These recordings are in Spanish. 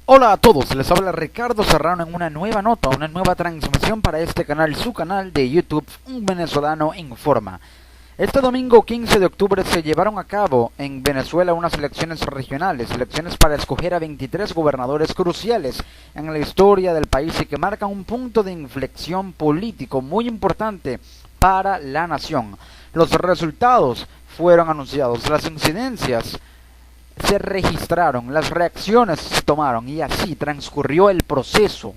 Hola a todos, les habla Ricardo Serrano en una nueva nota, una nueva transmisión para este canal, su canal de YouTube, Un Venezolano Informa. Este domingo 15 de octubre se llevaron a cabo en Venezuela unas elecciones regionales, elecciones para escoger a 23 gobernadores cruciales en la historia del país y que marcan un punto de inflexión político muy importante para la nación. Los resultados fueron anunciados, las incidencias se registraron, las reacciones se tomaron y así transcurrió el proceso,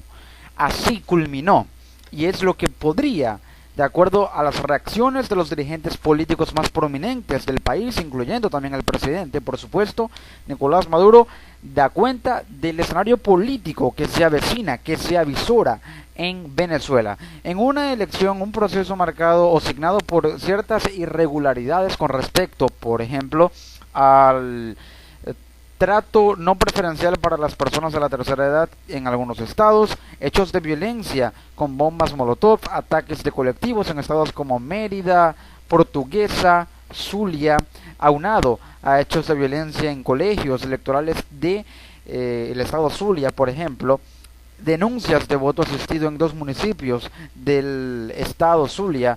así culminó y es lo que podría, de acuerdo a las reacciones de los dirigentes políticos más prominentes del país, incluyendo también al presidente, por supuesto, Nicolás Maduro, da cuenta del escenario político que se avecina, que se avisora en Venezuela. En una elección, un proceso marcado o signado por ciertas irregularidades con respecto, por ejemplo, al trato no preferencial para las personas de la tercera edad en algunos estados, hechos de violencia con bombas molotov, ataques de colectivos en estados como Mérida, Portuguesa, Zulia, aunado a hechos de violencia en colegios electorales de el estado Zulia, por ejemplo, denuncias de voto asistido en 2 municipios del estado Zulia.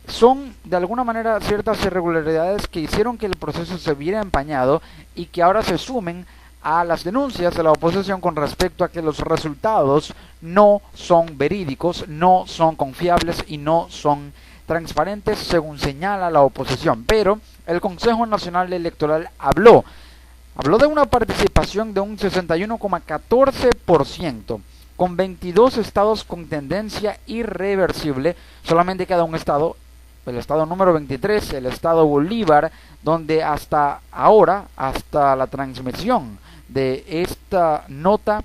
Son de alguna manera ciertas irregularidades que hicieron que el proceso se viera empañado y que ahora se sumen a las denuncias de la oposición con respecto a que los resultados no son verídicos, no son confiables y no son transparentes según señala la oposición. Pero el Consejo Nacional Electoral habló de una participación de un 61,14%. Con 22 estados con tendencia irreversible, solamente queda un estado, el estado número 23, el estado Bolívar, donde hasta ahora, hasta la transmisión de esta nota,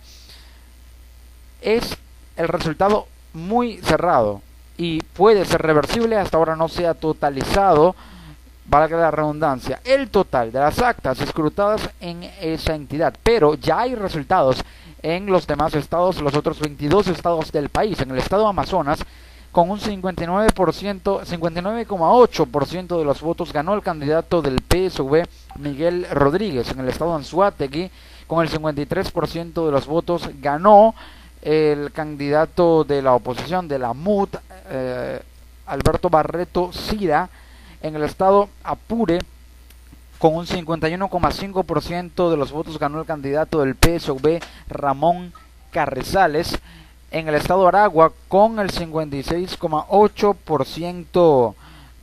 es el resultado muy cerrado y puede ser reversible. Hasta ahora no se ha totalizado, valga la redundancia, el total de las actas escrutadas en esa entidad, pero ya hay resultados en los demás estados, los otros 22 estados del país. En el estado Amazonas, con un 59,8% de los votos ganó el candidato del PSV, Miguel Rodríguez. En el estado Anzoátegui, con el 53% de los votos ganó el candidato de la oposición, de la MUD, Alberto Barreto Sira. En el estado Apure, con un 51,5% de los votos ganó el candidato del PSV, Ramón Carrizales. En el estado Aragua, con el 56,8%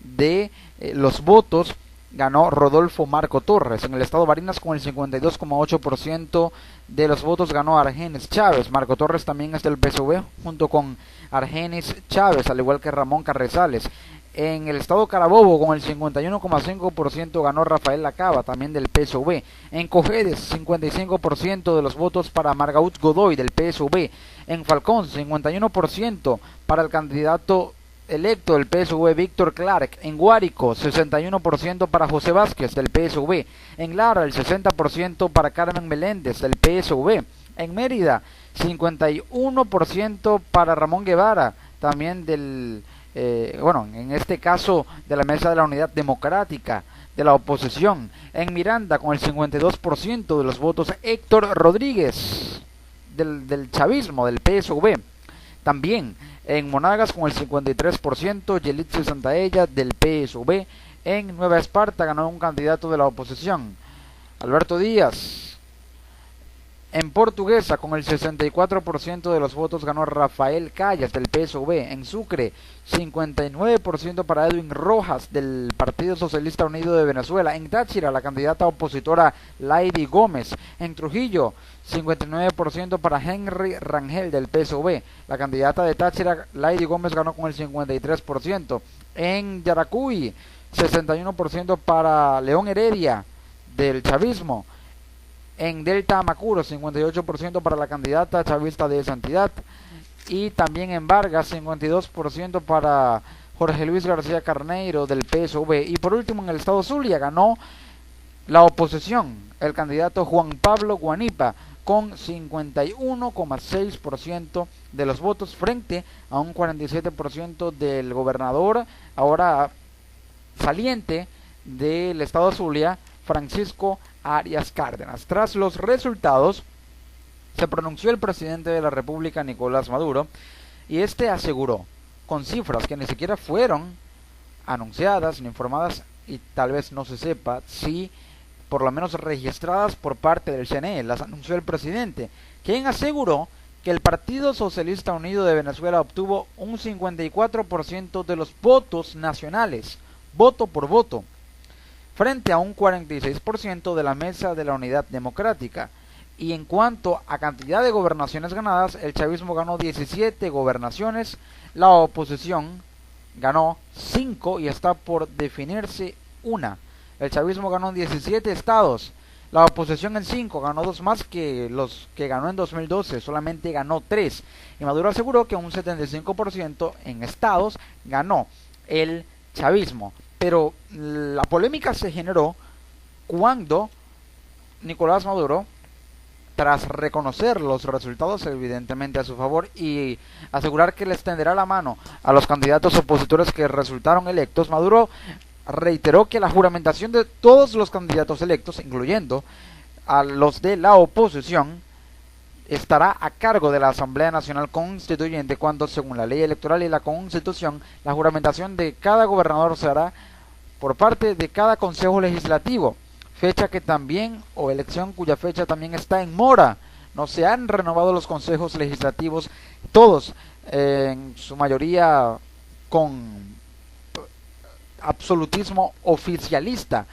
de los votos, ganó Rodolfo Marco Torres. En el estado Barinas, con el 52,8% de los votos, ganó Argenis Chávez. Marco Torres también es del PSV, junto con Argenis Chávez, al igual que Ramón Carrizales. En el estado Carabobo, con el 51,5% ganó Rafael Lacaba, también del PSV. En Cojedes, 55% de los votos para Margaut Godoy, del PSV. En Falcón, 51% para el candidato electo del PSV, Víctor Clark. En Guárico, 61% para José Vázquez, del PSV. En Lara, el 60% para Carmen Meléndez, del PSV. En Mérida, 51% para Ramón Guevara, también del en este caso de la Mesa de la Unidad Democrática de la oposición. En Miranda, con el 52% de los votos, Héctor Rodríguez del chavismo, del PSV. También en Monagas, con el 53%, Yelitzi Santaella, del PSV. En Nueva Esparta ganó un candidato de la oposición, Alberto Díaz. En Portuguesa, con el 64% de los votos, ganó Rafael Callas, del PSV. En Sucre, 59% para Edwin Rojas, del Partido Socialista Unido de Venezuela. En Táchira, la candidata opositora Lady Gómez. En Trujillo, 59% para Henry Rangel, del PSV. La candidata de Táchira, Lady Gómez, ganó con el 53%. En Yaracuy, 61% para León Heredia, del chavismo. En Delta Amacuro, 58% para la candidata chavista de esa entidad. Y también en Vargas, 52% para Jorge Luis García Carneiro, del PSV. Y por último, en el estado Zulia ganó la oposición, el candidato Juan Pablo Guanipa, con 51,6% de los votos frente a un 47% del gobernador, ahora saliente del estado Zulia, Francisco Arias Cárdenas. Tras los resultados, se pronunció el presidente de la República, Nicolás Maduro, y este aseguró, con cifras que ni siquiera fueron anunciadas ni informadas, y tal vez no se sepa si por lo menos registradas por parte del CNE, las anunció el presidente, quien aseguró que el Partido Socialista Unido de Venezuela obtuvo un 54% de los votos nacionales, voto por voto, frente a un 46% de la Mesa de la Unidad Democrática. Y en cuanto a cantidad de gobernaciones ganadas, el chavismo ganó 17 gobernaciones, la oposición ganó 5 y está por definirse una. El chavismo ganó 17 estados, la oposición en 5, ganó 2 más que los que ganó en 2012, solamente ganó 3. Y Maduro aseguró que un 75% en estados ganó el chavismo. Pero la polémica se generó cuando Nicolás Maduro, tras reconocer los resultados evidentemente a su favor y asegurar que les tenderá la mano a los candidatos opositores que resultaron electos, Maduro reiteró que la juramentación de todos los candidatos electos, incluyendo a los de la oposición, estará a cargo de la Asamblea Nacional Constituyente cuando, según la ley electoral y la Constitución, la juramentación de cada gobernador se hará por parte de cada Consejo Legislativo, fecha que también, o elección cuya fecha también está en mora. No se han renovado los consejos legislativos, todos en su mayoría con absolutismo oficialista,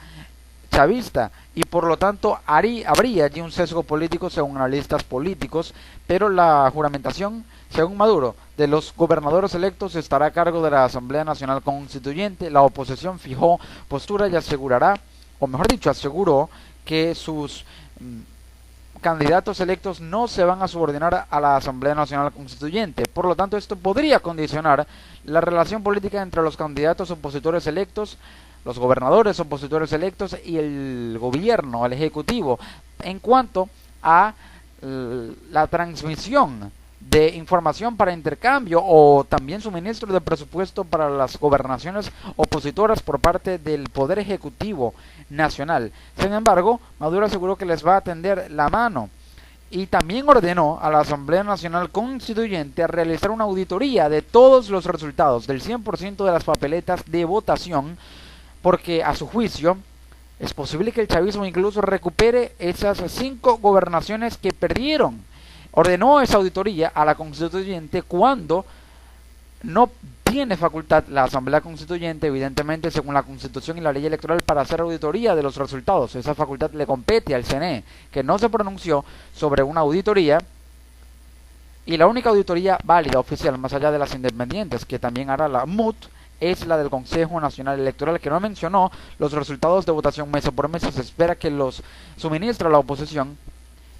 chavista, y por lo tanto habría allí un sesgo político según analistas políticos, pero la juramentación, según Maduro, de los gobernadores electos estará a cargo de la Asamblea Nacional Constituyente. La oposición fijó postura y asegurará, o mejor dicho, aseguró que sus candidatos electos no se van a subordinar a la Asamblea Nacional Constituyente. Por lo tanto, esto podría condicionar la relación política entre los candidatos opositores electos, los gobernadores opositores electos y el gobierno, el ejecutivo, en cuanto a la transmisión de información para intercambio o también suministro de presupuesto para las gobernaciones opositoras por parte del Poder Ejecutivo Nacional. Sin embargo, Maduro aseguró que les va a tender la mano y también ordenó a la Asamblea Nacional Constituyente a realizar una auditoría de todos los resultados, del 100% de las papeletas de votación, porque a su juicio es posible que el chavismo incluso recupere esas 5 gobernaciones que perdieron. Ordenó esa auditoría a la Constituyente cuando no tiene facultad la Asamblea Constituyente, evidentemente según la Constitución y la ley electoral, para hacer auditoría de los resultados. Esa facultad le compete al CNE, que no se pronunció sobre una auditoría, y la única auditoría válida oficial, más allá de las independientes, que también hará la MUT, es la del Consejo Nacional Electoral, que no mencionó los resultados de votación mes por mes. Se espera que los suministre la oposición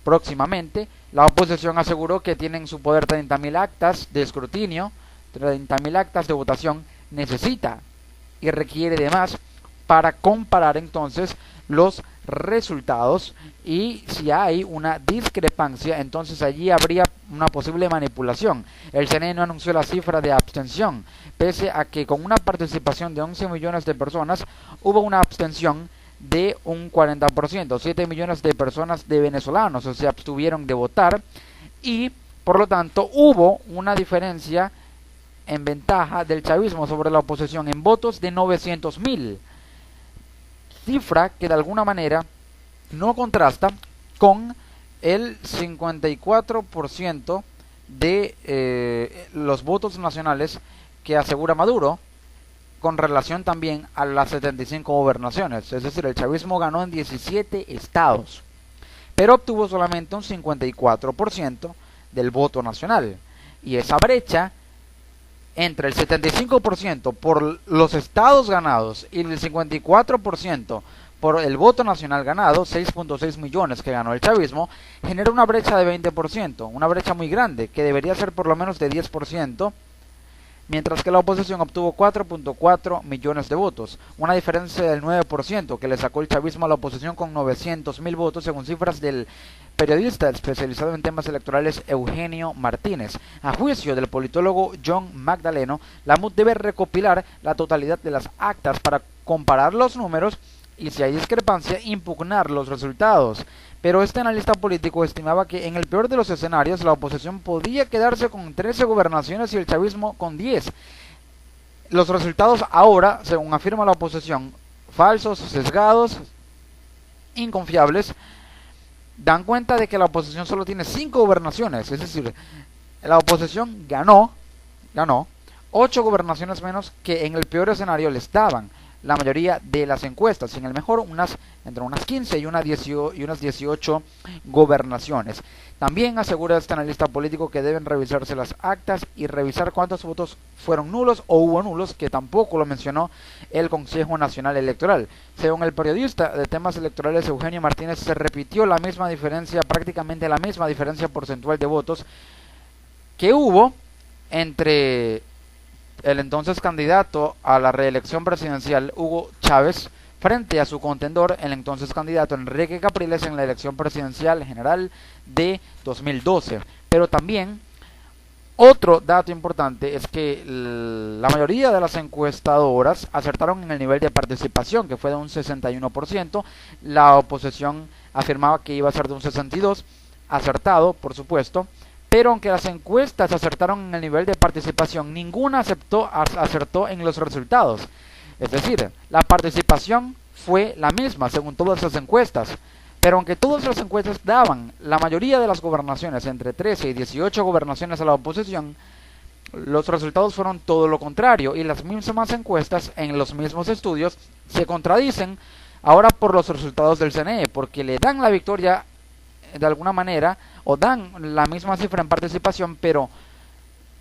próximamente. La oposición aseguró que tienen en su poder 30.000 actas de escrutinio, 30.000 actas de votación, necesita y requiere de más para comparar entonces los resultados, y si hay una discrepancia, entonces allí habría una posible manipulación. El CNE no anunció la cifra de abstención, pese a que con una participación de 11 millones de personas hubo una abstención de un 40%, 7 millones de personas de venezolanos se abstuvieron de votar, y por lo tanto hubo una diferencia en ventaja del chavismo sobre la oposición en votos de 900.000, cifra que de alguna manera no contrasta con el 54% de los votos nacionales que asegura Maduro, con relación también a las 75 gobernaciones. Es decir, el chavismo ganó en 17 estados, pero obtuvo solamente un 54% del voto nacional. Y esa brecha entre el 75% por los estados ganados y el 54% por el voto nacional ganado, 6.6 millones que ganó el chavismo, genera una brecha de 20%, una brecha muy grande, que debería ser por lo menos de 10%, mientras que la oposición obtuvo 4.4 millones de votos, una diferencia del 9% que le sacó el chavismo a la oposición con 900.000 votos, según cifras del periodista especializado en temas electorales Eugenio Martínez. A juicio del politólogo John Magdaleno, la MUT debe recopilar la totalidad de las actas para comparar los números y si hay discrepancia, impugnar los resultados. Pero este analista político estimaba que en el peor de los escenarios la oposición podía quedarse con 13 gobernaciones y el chavismo con 10. Los resultados ahora, según afirma la oposición, falsos, sesgados, inconfiables, dan cuenta de que la oposición solo tiene 5 gobernaciones, es decir, la oposición ganó 8 gobernaciones menos que en el peor escenario les daban la mayoría de las encuestas, y en el mejor entre unas 15 y unas 18 gobernaciones. También asegura este analista político que deben revisarse las actas y revisar cuántos votos fueron nulos o hubo nulos, que tampoco lo mencionó el Consejo Nacional Electoral. Según el periodista de temas electorales Eugenio Martínez, se repitió la misma diferencia, prácticamente la misma diferencia porcentual de votos que hubo entre el entonces candidato a la reelección presidencial Hugo Chávez frente a su contendor, el entonces candidato Enrique Capriles, en la elección presidencial general de 2012. Pero también otro dato importante es que la mayoría de las encuestadoras acertaron en el nivel de participación, que fue de un 61%. La oposición afirmaba que iba a ser de un 62%, acertado, por supuesto. Pero aunque las encuestas acertaron en el nivel de participación, ninguna acertó en los resultados. Es decir, la participación fue la misma según todas las encuestas. Pero aunque todas las encuestas daban la mayoría de las gobernaciones, entre 13 y 18 gobernaciones a la oposición, los resultados fueron todo lo contrario. Y las mismas encuestas en los mismos estudios se contradicen ahora por los resultados del CNE, porque le dan la victoria de alguna manera, o dan la misma cifra en participación, pero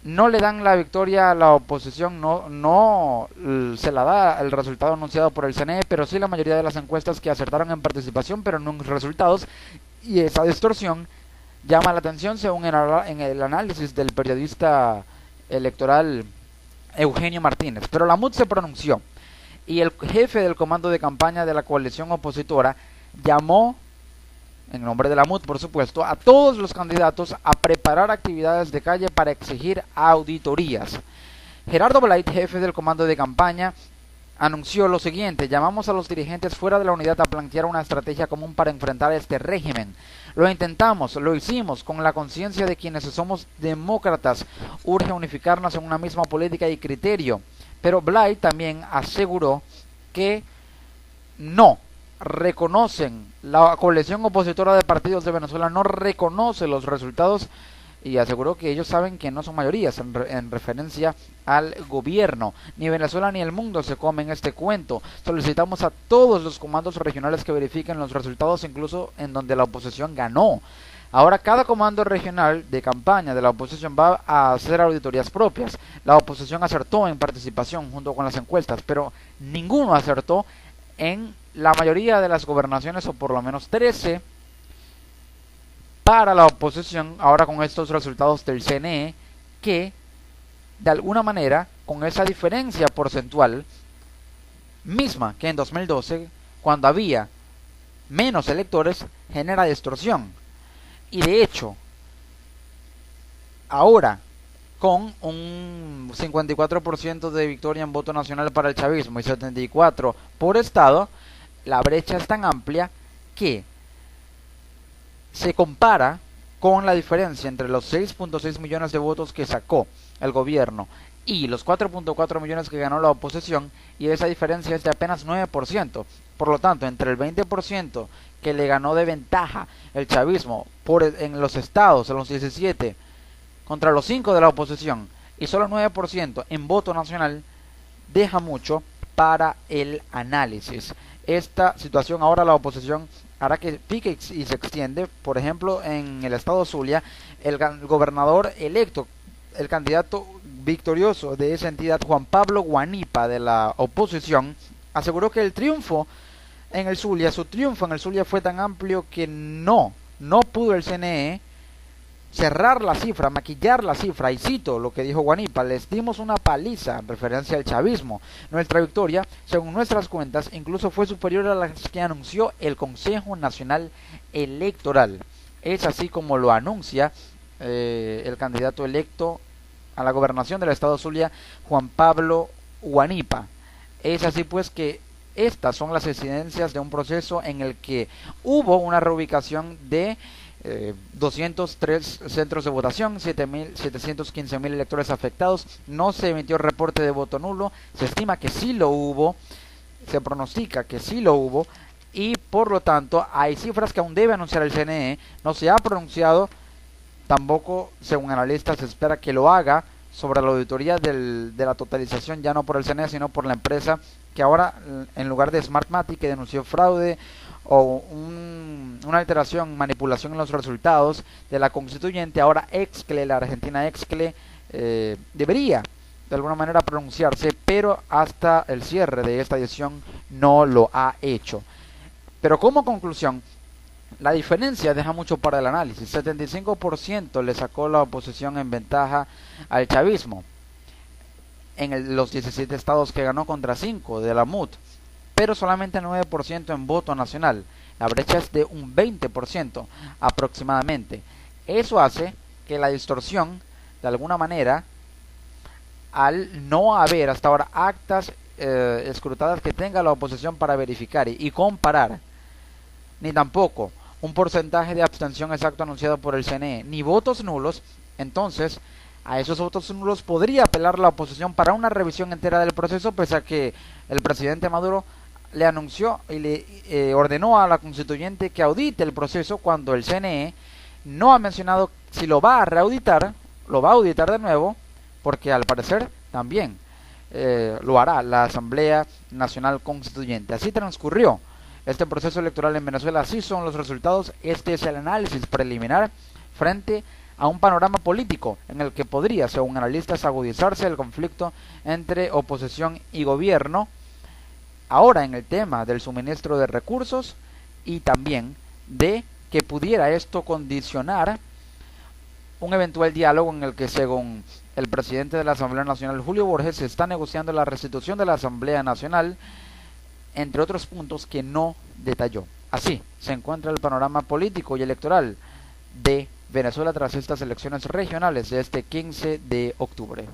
no le dan la victoria a la oposición, no se la da el resultado anunciado por el CNE, pero sí la mayoría de las encuestas que acertaron en participación, pero no en resultados, y esa distorsión llama la atención según en el análisis del periodista electoral Eugenio Martínez. Pero la MUD se pronunció, y el jefe del comando de campaña de la coalición opositora llamó, en nombre de la MUD por supuesto, a todos los candidatos a preparar actividades de calle para exigir auditorías. Gerardo Blait, jefe del comando de campaña, anunció lo siguiente: llamamos a los dirigentes fuera de la unidad a plantear una estrategia común para enfrentar este régimen. Lo intentamos, lo hicimos con la conciencia de quienes somos demócratas. Urge unificarnos en una misma política y criterio. Pero Blait también aseguró que no reconocen, la coalición opositora de partidos de Venezuela no reconoce los resultados, y aseguró que ellos saben que no son mayorías en referencia al gobierno. Ni Venezuela ni el mundo se comen este cuento. Solicitamos a todos los comandos regionales que verifiquen los resultados, incluso en donde la oposición ganó. Ahora cada comando regional de campaña de la oposición va a hacer auditorías propias. La oposición acertó en participación junto con las encuestas, pero ninguno acertó en la mayoría de las gobernaciones, o por lo menos 13 para la oposición, ahora con estos resultados del CNE, que de alguna manera, con esa diferencia porcentual misma que en 2012, cuando había menos electores, genera distorsión. Y de hecho, ahora con un 54% de victoria en voto nacional para el chavismo y 74% por estado, la brecha es tan amplia que se compara con la diferencia entre los 6.6 millones de votos que sacó el gobierno y los 4.4 millones que ganó la oposición, y esa diferencia es de apenas 9%. Por lo tanto, entre el 20% que le ganó de ventaja el chavismo en los estados, en los 17, contra los 5 de la oposición, y solo 9% en voto nacional, deja mucho para el análisis. Esta situación ahora la oposición hará que pique y se extiende. Por ejemplo, en el estado Zulia, el gobernador electo, el candidato victorioso de esa entidad, Juan Pablo Guanipa, de la oposición, aseguró que su triunfo en el Zulia fue tan amplio que no pudo el CNE cerrar la cifra, maquillar la cifra, y cito lo que dijo Guanipa: les dimos una paliza, en referencia al chavismo. Nuestra victoria, según nuestras cuentas, incluso fue superior a las que anunció el Consejo Nacional Electoral. Es así como lo anuncia el candidato electo a la gobernación del estado Zulia, Juan Pablo Guanipa. Es así pues que Estas son las incidencias de un proceso en el que hubo una reubicación de 203 centros de votación, 715.000 electores afectados, no se emitió reporte de voto nulo, se estima que sí lo hubo, se pronostica que sí lo hubo, y por lo tanto hay cifras que aún debe anunciar el CNE, no se ha pronunciado, tampoco según analistas se espera que lo haga sobre la auditoría de la totalización, ya no por el CNE sino por la empresa que ahora en lugar de Smartmatic, que denunció fraude o una alteración, manipulación en los resultados de la constituyente, ahora Excle, la Argentina Excle, debería de alguna manera pronunciarse, pero hasta el cierre de esta edición no lo ha hecho. Pero como conclusión, la diferencia deja mucho para el análisis. 75% le sacó la oposición en ventaja al chavismo en los 17 estados que ganó contra 5 de la MUD, pero solamente 9% en voto nacional. La brecha es de un 20% aproximadamente. Eso hace que la distorsión, de alguna manera, al no haber hasta ahora actas escrutadas que tenga la oposición para verificar y comparar, ni tampoco un porcentaje de abstención exacto anunciado por el CNE, ni votos nulos, entonces a esos votos nulos podría apelar la oposición para una revisión entera del proceso, pese a que el presidente Maduro le anunció y le ordenó a la constituyente que audite el proceso, cuando el CNE no ha mencionado si lo va a reauditar, lo va a auditar de nuevo, porque al parecer también lo hará la Asamblea Nacional Constituyente. Así transcurrió este proceso electoral en Venezuela, así son los resultados. Este es el análisis preliminar frente a un panorama político en el que podría, según analistas, agudizarse el conflicto entre oposición y gobierno, ahora en el tema del suministro de recursos, y también de que pudiera esto condicionar un eventual diálogo en el que, según el presidente de la Asamblea Nacional, Julio Borges, se está negociando la restitución de la Asamblea Nacional, entre otros puntos que no detalló. Así se encuentra el panorama político y electoral de Venezuela tras estas elecciones regionales de este 15 de octubre.